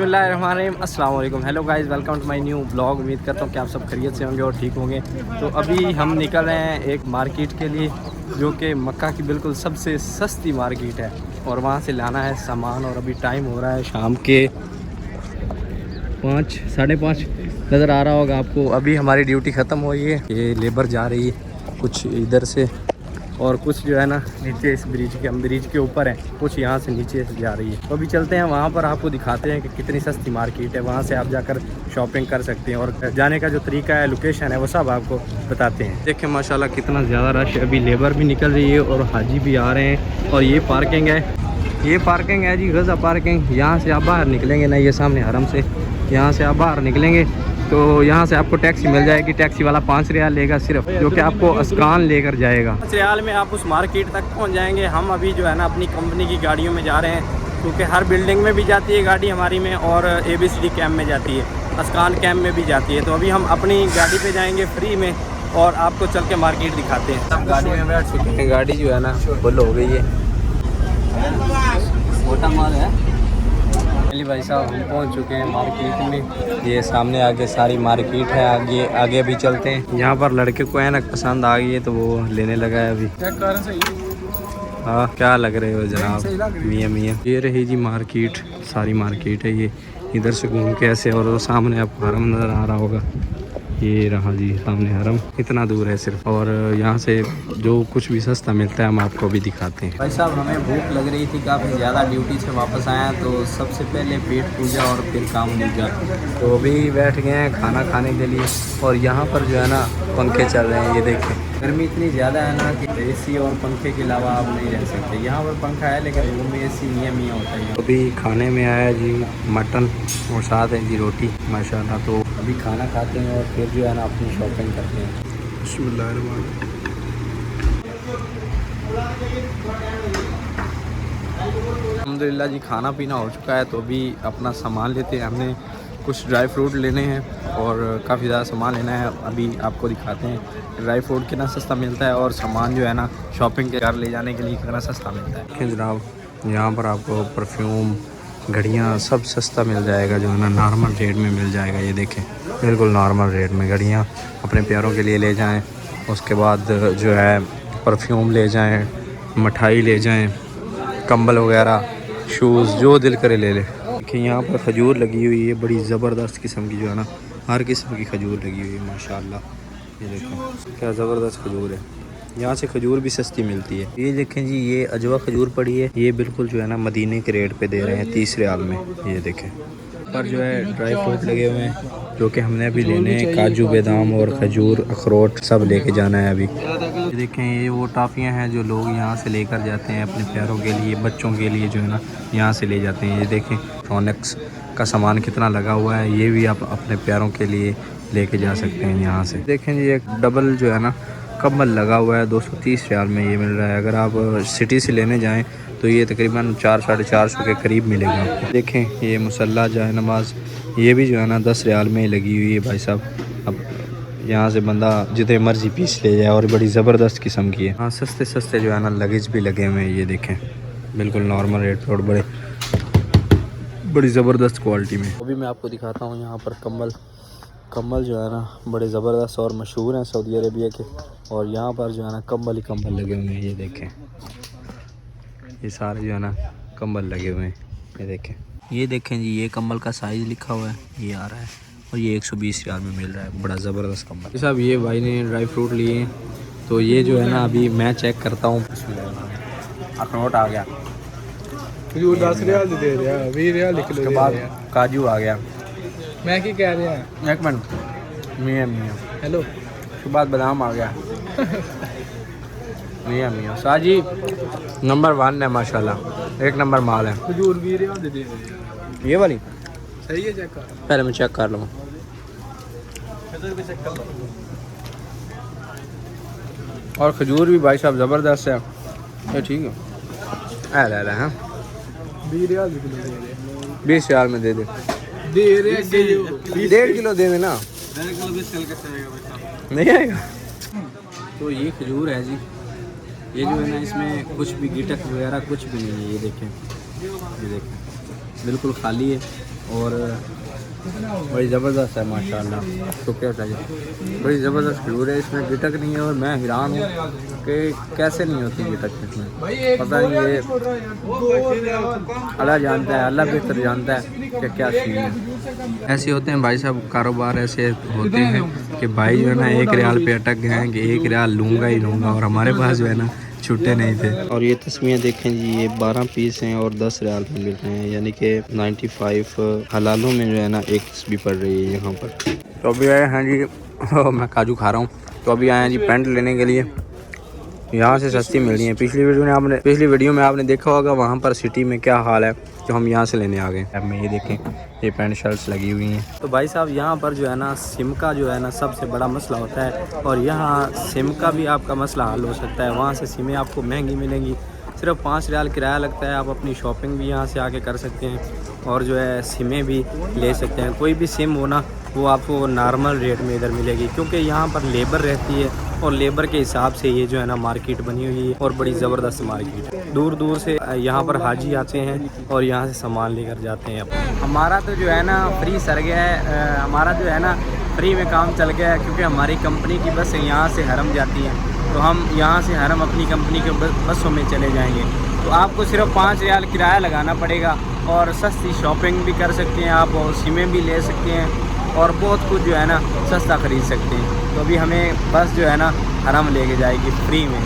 अस्सलाम वालेकुम, hello guys, welcome to my new blog. उम्मीद करता हूँ कि आप सब खैरियत से होंगे और ठीक होंगे। तो अभी हम निकल रहे हैं एक मार्केट के लिए जो कि मक्का की बिल्कुल सबसे सस्ती मार्केट है और वहाँ से लाना है सामान। और अभी टाइम हो रहा है शाम के 5 साढ़े 5 नज़र आ रहा होगा आपको। अभी हमारी ड्यूटी ख़त्म हुई है, ये लेबर जा रही है कुछ इधर से और कुछ जो है ना नीचे इस ब्रिज के, हम ब्रिज के ऊपर हैं, कुछ यहाँ से नीचे से जा रही है। तो अभी चलते हैं वहाँ पर, आपको दिखाते हैं कि कितनी सस्ती मार्केट है। वहाँ से आप जाकर शॉपिंग कर सकते हैं और जाने का जो तरीका है, लोकेशन है, वो सब आपको बताते हैं। देखें माशाल्लाह कितना ज़्यादा रश है। अभी लेबर भी निकल रही है और हाजी भी आ रहे हैं। और ये पार्किंग है जी, गज़ा पार्किंग। यहाँ से आप बाहर निकलेंगे ना, ये सामने हरम से यहाँ से आप बाहर निकलेंगे तो यहाँ से आपको टैक्सी मिल जाएगी। टैक्सी वाला 5 रियाल लेगा सिर्फ, जो कि आपको अस्कान लेकर जाएगा। 5 रियाल में आप उस मार्केट तक पहुँच जाएंगे। हम अभी जो है ना अपनी कंपनी की गाड़ियों में जा रहे हैं, क्योंकि हर बिल्डिंग में भी जाती है गाड़ी हमारी में, और ABCD कैम्प में जाती है, अस्कान कैम्प में भी जाती है। तो अभी हम अपनी गाड़ी पे जाएंगे फ्री में और आपको चल के मार्केट दिखाते हैं। सब गाड़ी में बैठ चुके हैं, गाड़ी जो है ना फुल हो गई है, मोटा माल है। अली भाई साहब हम पहुंच चुके हैं मार्केट में। ये सामने आगे सारी मार्केट है, आगे भी चलते हैं। यहाँ पर लड़के को है ना पसंद आ गई है तो वो लेने लगा है अभी। हाँ, क्या लग रहे हो जनाब? मियाँ ये रही जी मार्केट, सारी मार्केट है ये। इधर से घूम के ऐसे, और सामने आपको हरम नज़र आ रहा होगा। ये रहा जी सामने हरम, इतना दूर है सिर्फ। और यहाँ से जो कुछ भी सस्ता मिलता है हम आपको भी दिखाते हैं। भाई साहब हमें भूख लग रही थी काफ़ी ज़्यादा, ड्यूटी से वापस आया तो सबसे पहले पेट पूजा और फिर काम दूजा। तो अभी बैठ गए हैं खाना खाने के लिए। और यहाँ पर जो है ना पंखे चल रहे हैं, ये देखें। गर्मी इतनी ज़्यादा है ना कि AC और पंखे के अलावा आप नहीं रह सकते। यहाँ पर पंखा है लेकिन रूम में AC मियाँ होता है। अभी खाने में आया जी मटन और साथ है जी रोटी माशाल्लाह। तो अभी खाना खाते हैं और फिर जो है ना अपनी शॉपिंग करते हैं। अल्हम्दुलिल्लाह जी खाना पीना हो चुका है। तो अभी अपना सामान लेते हैं। हमने कुछ ड्राई फ्रूट लेने हैं और काफ़ी ज़्यादा सामान लेना है। अभी आपको दिखाते हैं ड्राई फ्रूट कितना सस्ता मिलता है और सामान जो है ना शॉपिंग के घर ले जाने के लिए कितना सस्ता मिलता है। देखिए जनाब, यहाँ पर आपको परफ्यूम, घड़ियाँ सब सस्ता मिल जाएगा, जो है ना नॉर्मल रेट में मिल जाएगा। ये देखें बिल्कुल नॉर्मल रेट में घड़ियाँ अपने प्यारों के लिए ले जाएं। उसके बाद जो है परफ्यूम ले जाएं, मिठाई ले जाएं, कंबल वगैरह, शूज़, जो दिल करे ले ले। देखिए यहाँ पर खजूर लगी हुई है, बड़ी ज़बरदस्त किस्म की, जो है ना हर किस्म की खजूर लगी हुई है माशाल्लाह। ये देखें क्या ज़बरदस्त खजूर है। यहाँ से खजूर भी सस्ती मिलती है। ये देखें जी, ये अजवा खजूर पड़ी है, ये बिल्कुल जो है ना मदीने के रेट पे दे रहे हैं 30 रियाल में। ये देखें पर जो है ड्राई फ्रूट लगे हुए हैं जो कि हमने अभी लेने हैं। काजू, बादाम और खजूर, अखरोट सब लेके जाना है अभी। ये देखें ये वो टॉफ़ियाँ हैं जो लोग यहाँ से लेकर जाते हैं अपने प्यारों के लिए, बच्चों के लिए जो है ना यहाँ से ले जाते हैं। ये देखें इलेक्ट्रॉनिक्स का सामान कितना लगा हुआ है, ये भी आप अपने प्यारों के लिए लेके जा सकते हैं यहाँ से। देखें जी एक डबल जो है ना कंबल लगा हुआ है, 230 रियाल में ये मिल रहा है। अगर आप सिटी से लेने जाएं तो ये तकरीबन 400 साढ़े 400 के करीब मिलेगा आपको। देखें ये मुसल्ला जाए नमाज, ये भी जो है ना 10 रियाल में लगी हुई है भाई साहब। अब यहाँ से बंदा जितने मर्जी पीस ले जाए, और बड़ी ज़बरदस्त किस्म की है। हाँ सस्ते सस्ते जो है ना लगेज भी लगे हुए हैं। ये देखें बिल्कुल नॉर्मल रेट पर और बड़ी ज़बरदस्त क्वालिटी में। अभी मैं आपको दिखाता हूँ यहाँ पर कम्बल जो है ना बड़े ज़बरदस्त और मशहूर हैं सऊदी अरेबिया के। और यहाँ पर जो है ना कंबल ही कंबल लगे हुए हैं। ये देखें ये सारे जो है ना कंबल लगे हुए हैं। ये देखें जी, ये कंबल का साइज़ लिखा हुआ है, ये आ रहा है, और ये 120 रियाल में मिल रहा है। बड़ा ज़बरदस्त कंबल। साहब ये भाई ने ड्राई फ्रूट लिए हैं, तो ये जो है ना अभी मैं चेक करता हूँ। अखरोट आ गया, 10 रियाल दे रहा है, 20 रियाल लिख लो। उसके बाद काजू आ गया। मैं क्या कह रहा है, एक मिनट, मियाँ हेलो। उसके बाद बादाम आ गया। मियाँ साजी नंबर 1 है माशाल्लाह, एक नंबर माल है। खजूर 20 रियाल दे रहा है, ये वाली सही है, चेक कर। पहले मैं चेक कर लूँ। और खजूर भी भाई साहब ज़बरदस्त है, ये ठीक है। ले हाँ 20 रियाल किलो दे रहे हैं, 20 रियाल में दे दे। 1.5 किलो दे देना, 1.5 किलो 20 रियाल कैसे आएगा भाई साहब? नहीं आएगा। तो ये खजूर है जी, ये जो है ना इसमें कुछ भी गिटक वगैरह कुछ भी नहीं है। ये देखें बिल्कुल खाली है। और बड़ी ज़बरदस्त है माशाल्लाह। शुक्रिया चाहिए, बड़ी ज़बरदस्त खजूर है, इसमें गिटक नहीं है और मैं हैरान हूँ कि कैसे नहीं होती गिटक इसमें। पता नहीं, ये अल्लाह जानता है, अल्लाह बेहतर जानता है कि क्या सीन है। ऐसे होते हैं भाई साहब, कारोबार ऐसे होते हैं कि भाई जो है ना 1 रियाल पे अटक गए हैं कि 1 रियाल लूँगा ही लूँगा, और हमारे पास जो है ना छुट्टे नहीं थे। और ये तस्वीरें देखें जी, ये 12 पीस हैं और 10 रियाल में मिल रहे हैं, यानी कि 95 हलालों में जो है ना 1 तस्बीह पड़ रही है यहाँ पर। तो अभी आए हैं जी मैं काजू खा रहा हूँ, तो अभी आए हैं जी पैंट लेने के लिए। यहाँ से सस्ती मिल रही है। पिछली वीडियो में आपने देखा होगा वहाँ पर सिटी में क्या हाल है, जो हम यहाँ से लेने आ गए। अब में ये देखें, ये पैंट शर्ट्स लगी हुई हैं। तो भाई साहब यहाँ पर जो है ना सिम का जो है ना सबसे बड़ा मसला होता है, और यहाँ सिम का भी आपका मसला हल हो सकता है। वहाँ से सिमें आपको महंगी मिलेंगी, सिर्फ 5 रियाल किराया लगता है। आप अपनी शॉपिंग भी यहाँ से आके कर सकते हैं और जो है सिमें भी ले सकते हैं। कोई भी सिम हो ना वो आपको नॉर्मल रेट में इधर मिलेगी, क्योंकि यहाँ पर लेबर रहती है और लेबर के हिसाब से ये जो है ना मार्केट बनी हुई है, और बड़ी ज़बरदस्त मार्केट है। दूर दूर से यहाँ पर हाजी आते हैं और यहाँ से सामान लेकर जाते हैं। हमारा तो जो है ना फ्री सर गया है, हमारा जो है ना फ्री में काम चल गया है, क्योंकि हमारी कंपनी की बस यहाँ से हरम जाती हैं, तो हम यहाँ से हरम अपनी कंपनी के बसों में चले जाएंगे। तो आपको सिर्फ 5 रियाल किराया लगाना पड़ेगा और सस्ती शॉपिंग भी कर सकते हैं आप, और सिमें भी ले सकते हैं और बहुत कुछ जो है ना सस्ता ख़रीद सकते हैं। तो अभी हमें बस जो है ना हरम लेके जाएगी फ्री में।